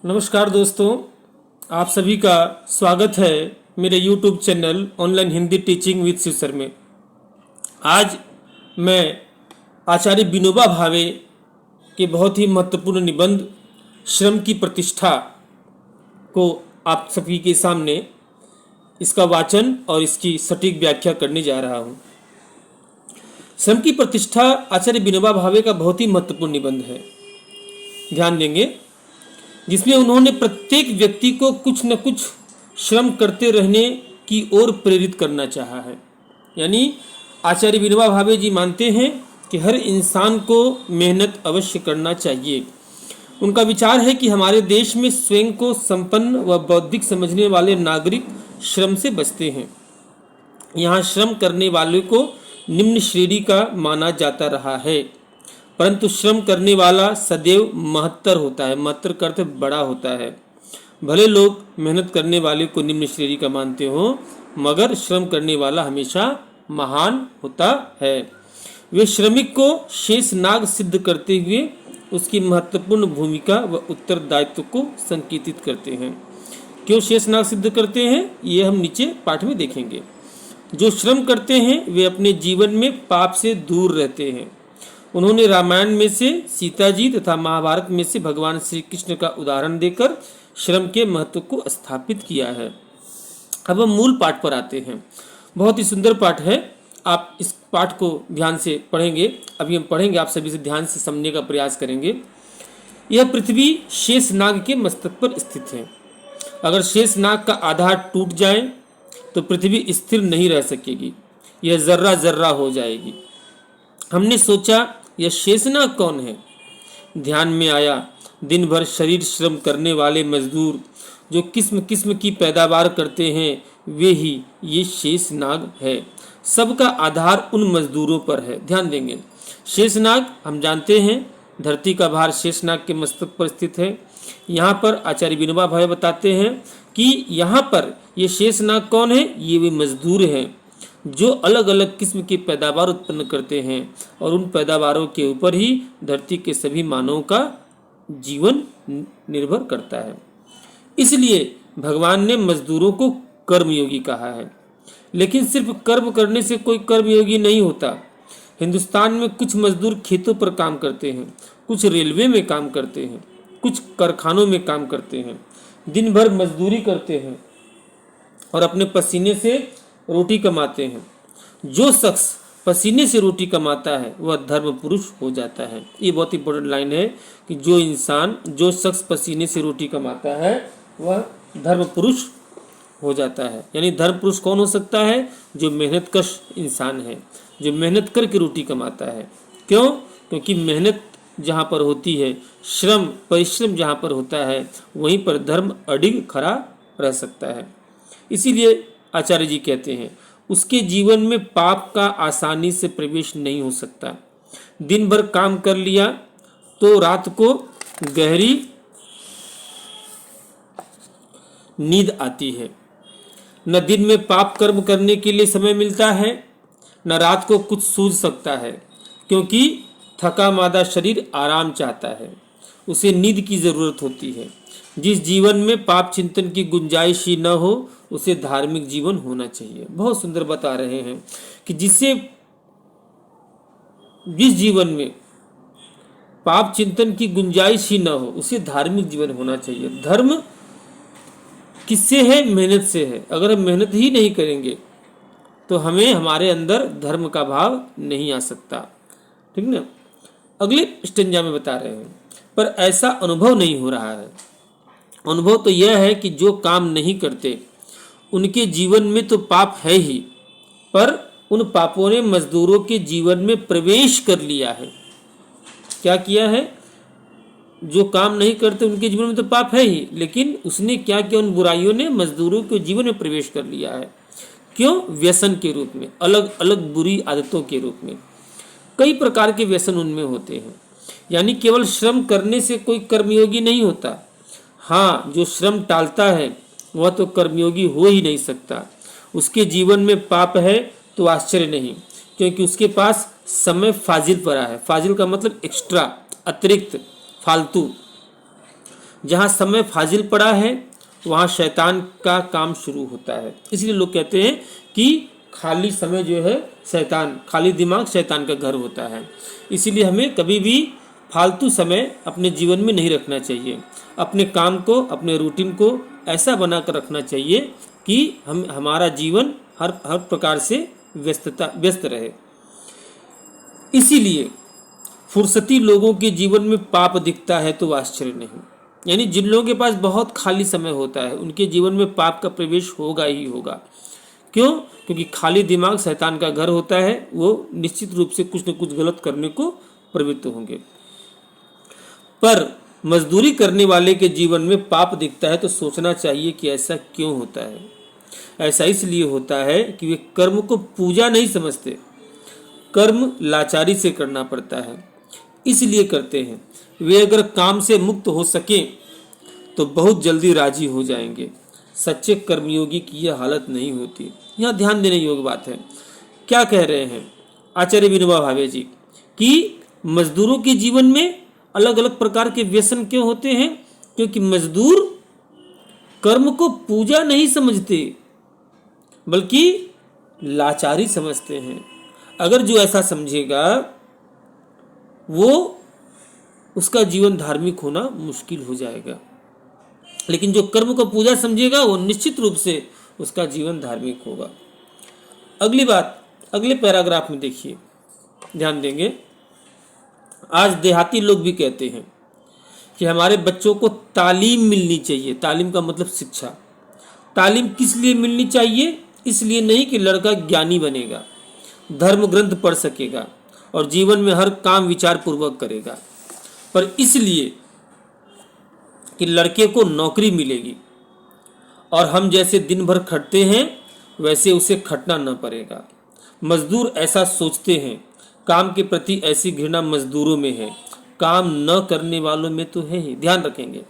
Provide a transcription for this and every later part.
नमस्कार दोस्तों, आप सभी का स्वागत है मेरे YouTube channel online Hindi teaching with Shiv sir में। आज मैं आचार्य विनोबा भावे के बहुत ही महत्वपूर्ण निबंध श्रम की प्रतिष्ठा को आप सभी के सामने इसका वाचन और इसकी सटीक व्याख्या करने जा रहा हूँ। श्रम की प्रतिष्ठा आचार्य विनोबा भावे का बहुत ही महत्वपूर्ण निबंध है। ध्यान देंगे, जिसमें उन्होंने प्रत्येक व्यक्ति को कुछ न कुछ श्रम करते रहने की ओर प्रेरित करना चाहा है। यानी आचार्य विनोबा भावे जी मानते हैं कि हर इंसान को मेहनत अवश्य करना चाहिए। उनका विचार है कि हमारे देश में स्वयं को संपन्न व बौद्धिक समझने वाले नागरिक श्रम से बचते हैं। यहाँ श्रम करने वाले को निम्न श्रेणी का माना जाता रहा है, परंतु श्रम करने वाला सदैव महत्तर होता है। महत्तर का अर्थ बड़ा होता है। भले लोग मेहनत करने वाले को निम्न श्रेणी का मानते हो, मगर श्रम करने वाला हमेशा महान होता है। वे श्रमिक को शेषनाग सिद्ध करते हुए उसकी महत्वपूर्ण भूमिका व उत्तरदायित्व को संकेतित करते हैं। क्यों शेषनाग सिद्ध करते हैं, ये हम नीचे पाठ में देखेंगे। जो श्रम करते हैं वे अपने जीवन में पाप से दूर रहते हैं। उन्होंने रामायण में से सीता जी तथा महाभारत में से भगवान श्री कृष्ण का उदाहरण देकर श्रम के महत्व को स्थापित किया है। अब हम मूल पाठ पर आते हैं। बहुत ही सुंदर पाठ है, आप इस पाठ को ध्यान से पढ़ेंगे। अभी हम पढ़ेंगे, आप सभी से ध्यान से समझने का प्रयास करेंगे। यह पृथ्वी शेषनाग के मस्तक पर स्थित है। अगर शेषनाग का आधार टूट जाए तो पृथ्वी स्थिर नहीं रह सकेगी, यह जर्रा जर्रा हो जाएगी। हमने सोचा यह शेषनाग कौन है। ध्यान में आया दिन भर शरीर श्रम करने वाले मजदूर जो किस्म किस्म की पैदावार करते हैं, वे ही ये शेषनाग है। सबका आधार उन मजदूरों पर है। ध्यान देंगे, शेषनाग हम जानते हैं धरती का भार शेषनाग के मस्तक पर स्थित है। यहाँ पर आचार्य विनोबा भावे बताते हैं कि यहाँ पर ये शेषनाग कौन है, ये वे मजदूर हैं जो अलग अलग किस्म की पैदावार उत्पन्न करते हैं, और उन पैदावारों के ऊपर ही धरती के सभी मानवों का जीवन निर्भर करता है। इसलिए भगवान ने मजदूरों को कर्मयोगी कहा है। लेकिन सिर्फ कर्म करने से कोई कर्मयोगी नहीं होता। हिंदुस्तान में कुछ मजदूर खेतों पर काम करते हैं, कुछ रेलवे में काम करते हैं, कुछ कारखानों में काम करते हैं, दिन भर मजदूरी करते हैं और अपने पसीने से रोटी कमाते हैं। जो शख्स पसीने से रोटी कमाता है वह धर्म पुरुष हो जाता है। ये बहुत इंपॉर्टेंट लाइन है कि जो शख्स पसीने से रोटी कमाता है वह धर्म पुरुष हो जाता है। यानी धर्म पुरुष कौन हो सकता है? जो मेहनतकश इंसान है, जो मेहनत करके रोटी कमाता है। क्यों? क्योंकि मेहनत जहाँ पर होती है, श्रम परिश्रम जहाँ पर होता है, वहीं पर धर्म अडिग खड़ा रह सकता है। इसीलिए आचार्य जी कहते हैं उसके जीवन में पाप का आसानी से प्रवेश नहीं हो सकता। दिन भर काम कर लिया तो रात को गहरी नींद आती है। न दिन में पाप कर्म करने के लिए समय मिलता है, न रात को कुछ सूझ सकता है, क्योंकि थका मादा शरीर आराम चाहता है, उसे नींद की जरूरत होती है। जिस जीवन में पाप चिंतन की गुंजाइश ही न हो, उसे धार्मिक जीवन होना चाहिए। बहुत सुंदर बता रहे हैं कि जिस जीवन में पाप चिंतन की गुंजाइश ही न हो, उसे धार्मिक जीवन होना चाहिए। धर्म किससे है? मेहनत से है। अगर हम मेहनत ही नहीं करेंगे तो हमें हमारे अंदर धर्म का भाव नहीं आ सकता। ठीक ना? अगले स्टेंजा में बता रहे हैं, पर ऐसा अनुभव नहीं हो रहा है। अनुभव तो यह है कि जो काम नहीं करते उनके जीवन में तो पाप है ही, पर उन पापों ने मजदूरों के जीवन में प्रवेश कर लिया है। क्या किया है? जो काम नहीं करते उनके जीवन में तो पाप है ही, लेकिन उसने क्या किया? उन बुराइयों ने मजदूरों के जीवन में प्रवेश कर लिया है। क्यों? व्यसन के रूप में, अलग अलग बुरी आदतों के रूप में। कई प्रकार के व्यसन उनमें होते हैं। यानी केवल श्रम करने से कोई कर्मयोगी नहीं होता। हाँ, जो श्रम टालता है वह तो कर्मयोगी हो ही नहीं सकता। उसके जीवन में पाप है तो आश्चर्य नहीं, क्योंकि उसके पास समय फाजिल पड़ा है। फाजिल का मतलब एक्स्ट्रा, अतिरिक्त, फालतू। जहाँ समय फाजिल पड़ा है वहाँ शैतान का काम शुरू होता है। इसलिए लोग कहते हैं कि खाली समय जो है शैतान, खाली दिमाग शैतान का घर होता है। इसीलिए हमें कभी भी फालतू समय अपने जीवन में नहीं रखना चाहिए। अपने काम को, अपने रूटीन को ऐसा बनाकर रखना चाहिए कि हमारा जीवन हर प्रकार से व्यस्त रहे। इसीलिए फुर्सती लोगों के जीवन में पाप दिखता है तो आश्चर्य नहीं। यानी जिन लोगों के पास बहुत खाली समय होता है उनके जीवन में पाप का प्रवेश होगा ही होगा। क्यों? क्योंकि खाली दिमाग शैतान का घर होता है, वो निश्चित रूप से कुछ न कुछ गलत करने को प्रवृत्त होंगे। पर मजदूरी करने वाले के जीवन में पाप दिखता है तो सोचना चाहिए कि ऐसा क्यों होता है। ऐसा इसलिए होता है कि वे कर्म को पूजा नहीं समझते। कर्म लाचारी से करना पड़ता है, इसलिए करते हैं। वे अगर काम से मुक्त हो सके तो बहुत जल्दी राजी हो जाएंगे। सच्चे कर्मयोगी की यह हालत नहीं होती। यह ध्यान देने योग्य बात है। क्या कह रहे हैं आचार्य विनोबा भावे जी कि मजदूरों के जीवन में अलग अलग प्रकार के व्यसन क्यों होते हैं? क्योंकि मजदूर कर्म को पूजा नहीं समझते बल्कि लाचारी समझते हैं। अगर जो ऐसा समझेगा वो उसका जीवन धार्मिक होना मुश्किल हो जाएगा, लेकिन जो कर्म को पूजा समझेगा वो निश्चित रूप से उसका जीवन धार्मिक होगा। अगली बात अगले पैराग्राफ में देखिए, ध्यान देंगे। आज देहाती लोग भी कहते हैं कि हमारे बच्चों को तालीम मिलनी चाहिए। तालीम का मतलब शिक्षा। तालीम किस लिए मिलनी चाहिए? इसलिए नहीं कि लड़का ज्ञानी बनेगा, धर्म ग्रंथ पढ़ सकेगा और जीवन में हर काम विचार पूर्वक करेगा, पर इसलिए कि लड़के को नौकरी मिलेगी और हम जैसे दिन भर खटते हैं वैसे उसे खटना न पड़ेगा। मजदूर ऐसा सोचते हैं। काम के प्रति ऐसी घृणा मजदूरों में है, काम न करने वालों में तो है ही। ध्यान रखेंगे,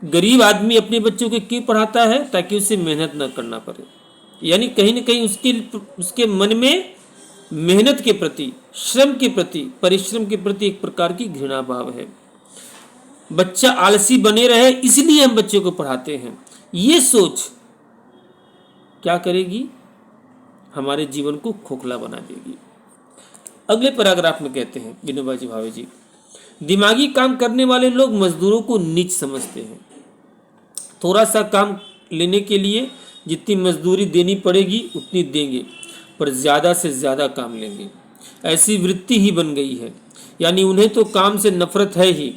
गरीब आदमी अपने बच्चों को क्यों पढ़ाता है? ताकि उसे मेहनत न करना पड़े। यानी कहीं न कहीं उसके मन में मेहनत के प्रति, श्रम के प्रति, परिश्रम के प्रति एक प्रकार की घृणा भाव है। बच्चा आलसी बने रहे इसलिए हम बच्चे को पढ़ाते हैं। ये सोच क्या करेगी? हमारे जीवन को खोखला बना देगी। अगले पैराग्राफ में कहते हैं विनोबा जी भावे जी, दिमागी काम करने वाले लोग मजदूरों को नीच समझते हैं। थोड़ा सा काम लेने के लिए जितनी मजदूरी देनी पड़ेगी उतनी देंगे, पर ज़्यादा से ज़्यादा काम लेंगे। ऐसी वृत्ति ही बन गई है। यानी उन्हें तो काम से नफरत है ही,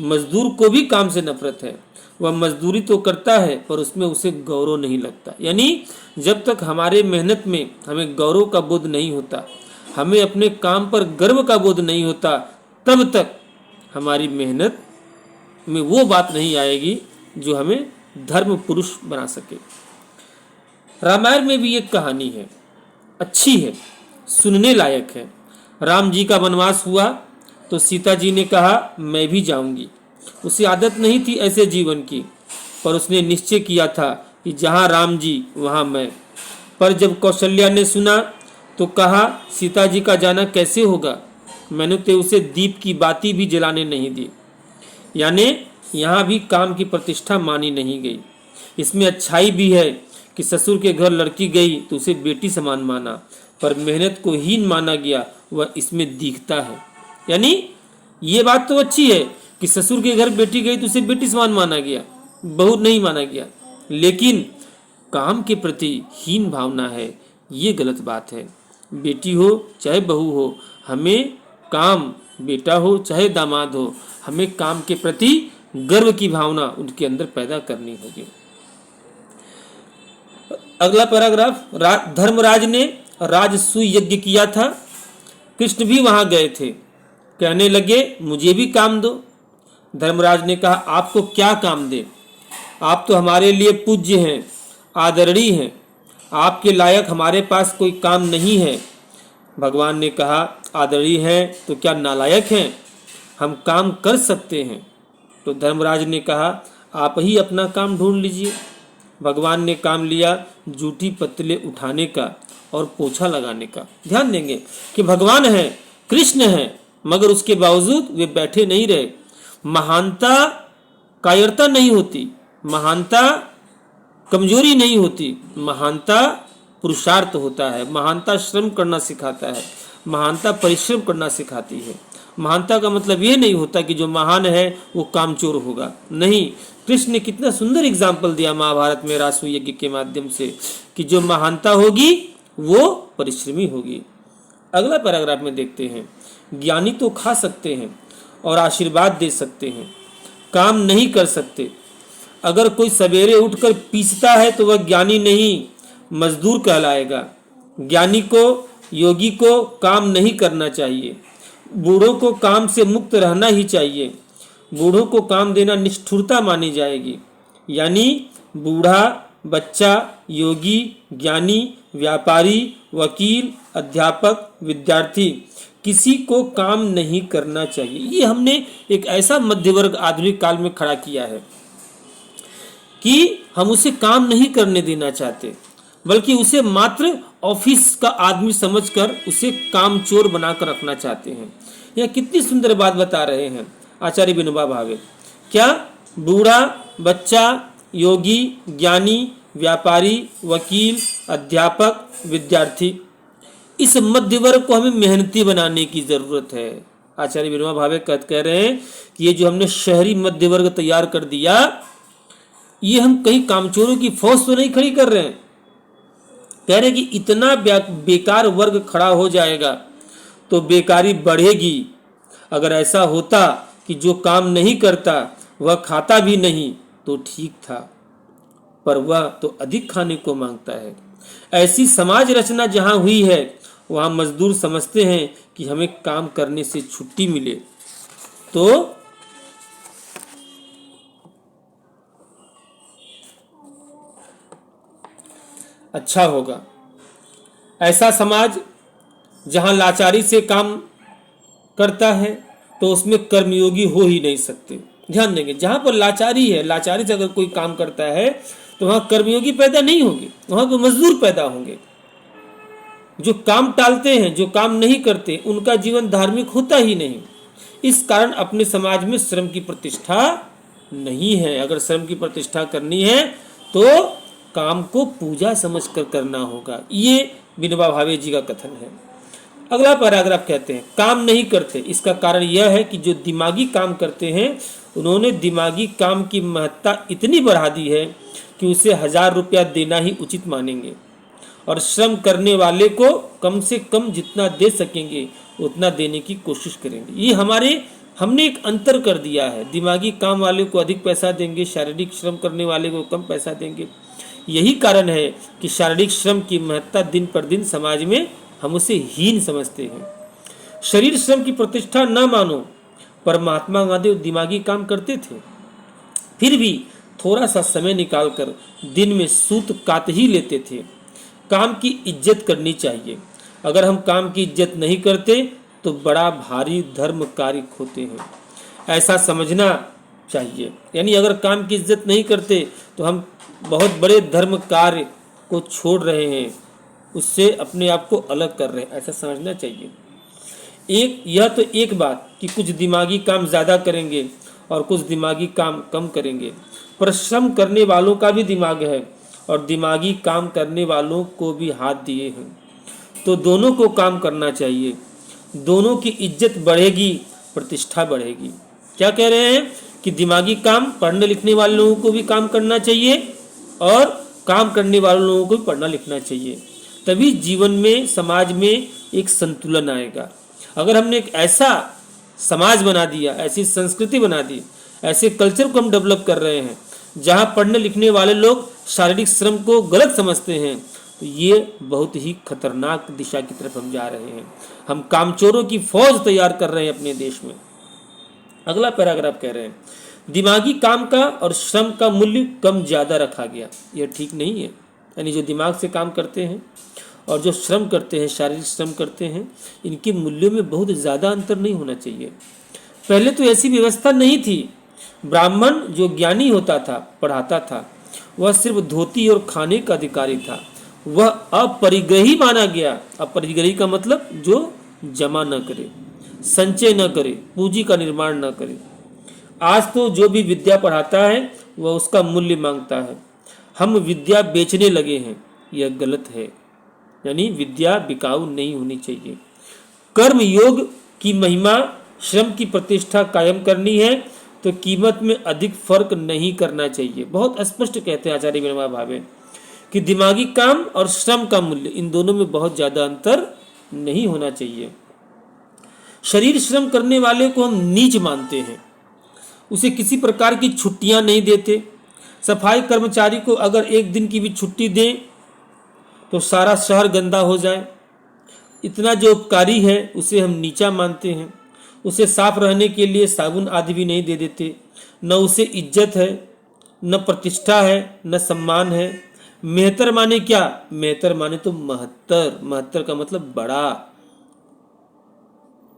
मजदूर को भी काम से नफरत है। वह मजदूरी तो करता है पर उसमें उसे गौरव नहीं लगता। यानी जब तक हमारे मेहनत में हमें गौरव का बोध नहीं होता, हमें अपने काम पर गर्व का बोध नहीं होता, तब तक हमारी मेहनत में वो बात नहीं आएगी जो हमें धर्म पुरुष बना सके। रामायण में भी एक कहानी है, अच्छी है, सुनने लायक है। राम जी का वनवास हुआ तो सीता जी ने कहा मैं भी जाऊंगी। उसे आदत नहीं थी ऐसे जीवन की, पर उसने निश्चय किया था कि जहाँ राम जी वहाँ मैं। पर जब कौशल्या ने सुना तो कहा सीता जी का जाना कैसे होगा? मैंने तो उसे दीप की बाती भी जलाने नहीं दी। यानी यहाँ भी काम की प्रतिष्ठा मानी नहीं गई। इसमें अच्छाई भी है कि ससुर के घर लड़की गई तो उसे बेटी समान माना, पर मेहनत को हीन माना गया, वह इसमें दिखता है। यानी ये बात तो अच्छी है कि ससुर के घर बेटी गई तो उसे बेटी समान माना गया, बहू नहीं माना गया, लेकिन काम के प्रति हीन भावना है, ये गलत बात है। बेटी हो चाहे बहू हो, हमें काम, बेटा हो चाहे दामाद हो, हमें काम के प्रति गर्व की भावना उनके अंदर पैदा करनी होगी। अगला पैराग्राफ, धर्मराज ने राजसूय यज्ञ किया था। कृष्ण भी वहां गए थे। कहने लगे मुझे भी काम दो। धर्मराज ने कहा आपको क्या काम दे? आप तो हमारे लिए पूज्य हैं, आदरणीय हैं, आपके लायक हमारे पास कोई काम नहीं है। भगवान ने कहा आदरणीय हैं तो क्या नालायक हैं? हम काम कर सकते हैं। तो धर्मराज ने कहा आप ही अपना काम ढूंढ लीजिए। भगवान ने काम लिया जूठी पत्तले उठाने का और पोछा लगाने का। ध्यान देंगे कि भगवान है, कृष्ण है, मगर उसके बावजूद वे बैठे नहीं रहे। महानता कायरता नहीं होती, महानता कमजोरी नहीं होती, महानता पुरुषार्थ होता है, महानता श्रम करना सिखाता है, महानता परिश्रम करना सिखाती है। महानता का मतलब ये नहीं होता कि जो महान है वो कामचोर होगा, नहीं। कृष्ण ने कितना सुंदर एग्जाम्पल दिया महाभारत में रासु यज्ञ के माध्यम से कि जो महानता होगी वो परिश्रमी होगी। अगला पैराग्राफ में देखते हैं, ज्ञानी तो खा सकते हैं और आशीर्वाद दे सकते हैं, काम नहीं कर सकते। अगर कोई सवेरे उठकर पीसता है तो वह ज्ञानी नहीं, मजदूर कहलाएगा। ज्ञानी को, योगी को काम नहीं करना चाहिए। बूढ़ों को काम से मुक्त रहना ही चाहिए। बूढ़ों को काम देना निष्ठुरता मानी जाएगी। यानी बूढ़ा, बच्चा, योगी, ज्ञानी, व्यापारी, वकील, अध्यापक, विद्यार्थी, किसी को काम नहीं करना चाहिए। ये हमने एक ऐसा मध्य वर्ग आधुनिक काल में खड़ा किया है कि हम उसे काम नहीं करने देना चाहते, बल्कि उसे मात्र ऑफिस का आदमी समझकर उसे कामचोर बनाकर रखना चाहते हैं। यह कितनी सुंदर बात बता रहे हैं आचार्य विनोबा भावे। क्या बूढ़ा, बच्चा, योगी, ज्ञानी, व्यापारी, वकील, अध्यापक, विद्यार्थी, इस मध्य वर्ग को हमें मेहनती बनाने की जरूरत है। आचार्य विनोबा भावे कह रहे हैं कि ये जो हमने शहरी मध्य वर्ग तैयार कर दिया, ये हम कहीं कामचोरों की फौज तो नहीं खड़ी कर रहे हैं। कह रहे कि इतना बेकार वर्ग खड़ा हो जाएगा तो बेकारी बढ़ेगी। अगर ऐसा होता कि जो काम नहीं करता वह खाता भी नहीं तो ठीक था, पर वह तो अधिक खाने को मांगता है। ऐसी समाज रचना जहां हुई है वहां मजदूर समझते हैं कि हमें काम करने से छुट्टी मिले तो अच्छा होगा। ऐसा समाज जहां लाचारी से काम करता है तो उसमें कर्मयोगी हो ही नहीं सकते। ध्यान देंगे, जहां पर लाचारी है, लाचारी से अगर कोई काम करता है तो वहां कर्मयोगी पैदा नहीं होंगे, वहां पर मजदूर पैदा होंगे। जो काम टालते हैं, जो काम नहीं करते, उनका जीवन धार्मिक होता ही नहीं। इस कारण अपने समाज में श्रम की प्रतिष्ठा नहीं है। अगर श्रम की प्रतिष्ठा करनी है तो काम को पूजा समझकर करना होगा। ये विनोबा भावे जी का कथन है। अगला पैराग्राफ कहते हैं, काम नहीं करते। इसका कारण यह है कि जो दिमागी काम करते हैं उन्होंने दिमागी काम की महत्ता इतनी बढ़ा दी है कि उसे 1000 रुपया देना ही उचित मानेंगे और श्रम करने वाले को कम से कम जितना दे सकेंगे उतना देने की कोशिश करेंगे। ये हमने एक अंतर कर दिया है। दिमागी काम वाले को अधिक पैसा देंगे, शारीरिक श्रम करने वाले को कम पैसा देंगे। यही कारण है कि शारीरिक श्रम की महत्ता दिन पर दिन समाज में हम उसे हीन समझते हैं। शरीर श्रम की प्रतिष्ठा न मानो, पर महात्मा गांधी दिमागी काम करते थे। फिर भी थोड़ा सा समय निकालकर दिन में सूत काट ही लेते थे। काम की इज्जत करनी चाहिए। अगर हम काम की इज्जत नहीं करते तो बड़ा भारी धर्म कार्य खोते हैं, ऐसा समझना चाहिए। यानी अगर काम की इज्जत नहीं करते तो हम बहुत बड़े धर्म कार्य को छोड़ रहे हैं, उससे अपने आप को अलग कर रहे हैं, ऐसा समझना चाहिए। यह तो एक बात कि कुछ दिमागी काम ज़्यादा करेंगे और कुछ दिमागी काम कम करेंगे, पर श्रम करने वालों का भी दिमाग है और दिमागी काम करने वालों को भी हाथ दिए हैं, तो दोनों को काम करना चाहिए। दोनों की इज्जत बढ़ेगी, प्रतिष्ठा बढ़ेगी। क्या कह रहे हैं कि दिमागी काम पढ़ने लिखने वाले लोगों को भी काम करना चाहिए और काम करने वाले लोगों को भी पढ़ना लिखना चाहिए, तभी जीवन में, समाज में एक संतुलन आएगा। अगर हमने एक ऐसा समाज बना दिया, ऐसी संस्कृति बना दी, ऐसे कल्चर को हम डेवलप कर रहे हैं जहां पढ़ने लिखने वाले लोग शारीरिक श्रम को गलत समझते हैं, तो ये बहुत ही खतरनाक दिशा की तरफ हम जा रहे हैं। हम कामचोरों की फौज तैयार कर रहे हैं अपने देश में। अगला पैराग्राफ कह रहे हैं, दिमागी काम का और श्रम का मूल्य कम ज़्यादा रखा गया। यह ठीक नहीं है। यानी जो दिमाग से काम करते हैं और जो श्रम करते हैं, शारीरिक श्रम करते हैं, इनके मूल्यों में बहुत ज़्यादा अंतर नहीं होना चाहिए। पहले तो ऐसी व्यवस्था नहीं थी। ब्राह्मण जो ज्ञानी होता था, पढ़ाता था, वह सिर्फ धोती और खाने का अधिकारी था। वह अपरिग्रही माना गया। अपरिग्रही का मतलब जो जमा न करे, संचय न करे, पूंजी का निर्माण न करे। आज तो जो भी विद्या पढ़ाता है वह उसका मूल्य मांगता है। हम विद्या बेचने लगे हैं, यह गलत है। यानी विद्या बिकाऊ नहीं होनी चाहिए। कर्म योग की महिमा, श्रम की प्रतिष्ठा कायम करनी है तो कीमत में अधिक फर्क नहीं करना चाहिए। बहुत स्पष्ट कहते हैं आचार्य विनोबा भावे कि दिमागी काम और श्रम का मूल्य, इन दोनों में बहुत ज्यादा अंतर नहीं होना चाहिए। शरीर श्रम करने वाले को हम नीच मानते हैं, उसे किसी प्रकार की छुट्टियां नहीं देते। सफाई कर्मचारी को अगर एक दिन की भी छुट्टी दें तो सारा शहर गंदा हो जाए। इतना जो उपकारी है उसे हम नीचा मानते हैं। उसे साफ रहने के लिए साबुन आदि भी नहीं दे देते। न उसे इज्जत है, न प्रतिष्ठा है, न सम्मान है। मेहतर माने क्या? मेहतर माने तो महत्तर। महत्तर का मतलब बड़ा,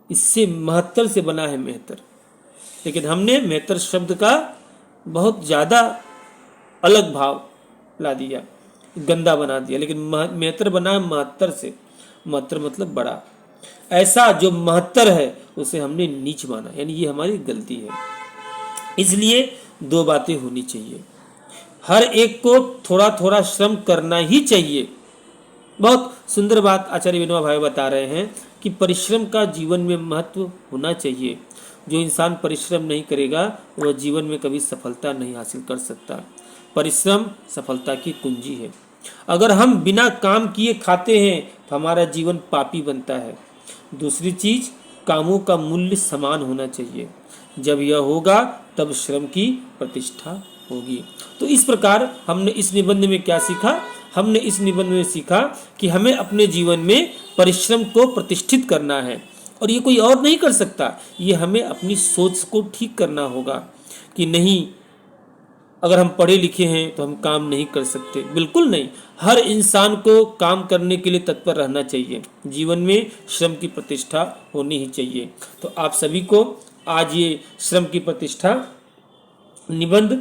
इससे महत्तर से बना है मेहतर। लेकिन हमने मेहतर शब्द का बहुत ज्यादा अलग भाव ला दिया, गंदा बना दिया। लेकिन मेहतर बना है महत्तर से। महत्तर मतलब बड़ा। ऐसा जो महत्तर है उसे हमने नीच माना, यानी ये हमारी गलती है। इसलिए दो बातें होनी चाहिए, हर एक को थोड़ा थोड़ा श्रम करना ही चाहिए। बहुत सुंदर बात आचार्य विनोबा भावे बता रहे हैं कि परिश्रम का जीवन में महत्व होना चाहिए। जो इंसान परिश्रम नहीं करेगा वह जीवन में कभी सफलता नहीं हासिल कर सकता। परिश्रम सफलता की कुंजी है। अगर हम बिना काम किए खाते हैं तो हमारा जीवन पापी बनता है। दूसरी चीज, कामों का मूल्य समान होना चाहिए। जब यह होगा तब श्रम की प्रतिष्ठा होगी। तो इस प्रकार हमने इस निबंध में क्या सीखा? हमने इस निबंध में सीखा कि हमें अपने जीवन में परिश्रम को प्रतिष्ठित करना है, और ये कोई और नहीं कर सकता। ये हमें अपनी सोच को ठीक करना होगा कि नहीं, अगर हम पढ़े लिखे हैं तो हम काम नहीं कर सकते। बिल्कुल नहीं, हर इंसान को काम करने के लिए तत्पर रहना चाहिए। जीवन में श्रम की प्रतिष्ठा होनी ही चाहिए। तो आप सभी को आज ये श्रम की प्रतिष्ठा निबंध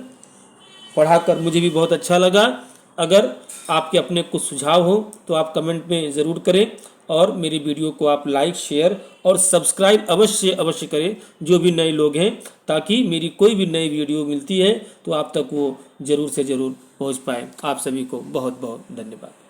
पढ़ाकर मुझे भी बहुत अच्छा लगा। अगर आपके अपने कुछ सुझाव हो तो आप कमेंट में ज़रूर करें, और मेरी वीडियो को आप लाइक, शेयर और सब्सक्राइब अवश्य करें, जो भी नए लोग हैं, ताकि मेरी कोई भी नई वीडियो मिलती है तो आप तक वो ज़रूर से ज़रूर पहुंच पाए। आप सभी को बहुत बहुत धन्यवाद।